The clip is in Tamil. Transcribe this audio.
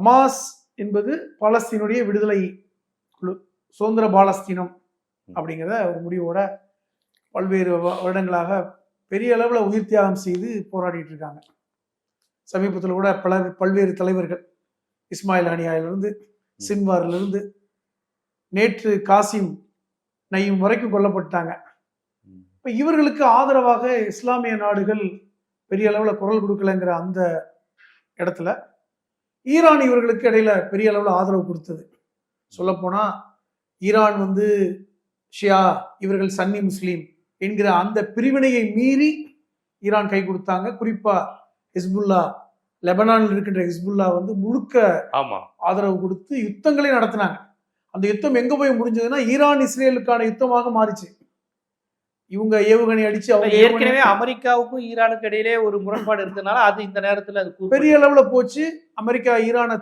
ஹமாஸ் என்பது பாலஸ்தீனுடைய விடுதலை குழு, சுதந்திர பாலஸ்தீனம் அப்படிங்கிறத ஒரு முடிவோட பல்வேறு வருடங்களாக பெரிய அளவில் உயிர் தியாகம் செய்து போராடிட்டு இருக்காங்க. சமீபத்தில் கூட பல்வேறு தலைவர்கள், இஸ்மாயில் ஹனியாவிலிருந்து சின்வாரிலிருந்து நேற்று காசிம் நயீம் வரைக்கும் கொல்லப்பட்டாங்க. இப்போ இவர்களுக்கு ஆதரவாக இஸ்லாமிய நாடுகள் பெரிய அளவில் குரல் கொடுக்கலங்கிற அந்த இடத்துல ஈரான் இவர்களுக்கு இடையில பெரிய அளவில் ஆதரவு கொடுத்தது. சொல்லப்போனா ஈரான் ஷியா, இவர்கள் சன்னி முஸ்லீம் என்கிற அந்த பிரிவினையை மீறி ஈரான் கை கொடுத்தாங்க. குறிப்பா ஹிஸ்புல்லா, லெபனானில் இருக்கின்ற ஹிஸ்புல்லா முழுக்க ஆதரவு கொடுத்து யுத்தங்களை நடத்தினாங்க. அந்த யுத்தம் எங்க போய் முடிஞ்சதுன்னா ஈரான் இஸ்ரேலுக்கான யுத்தமாக மாறிச்சு. இவங்க ஏவுகணை அடிச்சு அவங்க ஏற்கனவே அமெரிக்காவுக்கும் ஈரானுக்கு இடையிலே ஒரு முரண்பாடு இருந்ததுனால அது இந்த நேரத்துல அது பெரிய அளவுல போச்சு. அமெரிக்கா ஈரானை